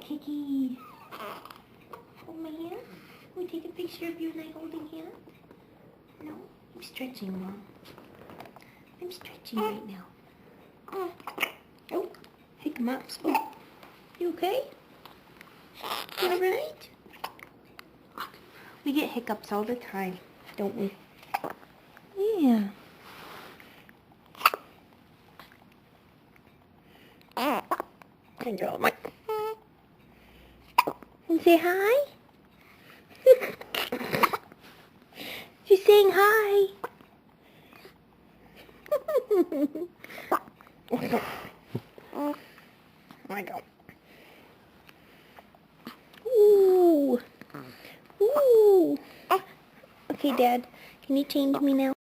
Kiki. Hold my hand. Can we take a picture of you and I holding hands? No, I'm stretching, Mom. I'm stretching right now. Oh, hiccups. Oh, you okay? You alright? We get hiccups all the time, don't we? Yeah. And go, Mike. And say hi. She's saying hi. Oh my God. Ooh. Ooh. Okay, Dad. Can you change me now?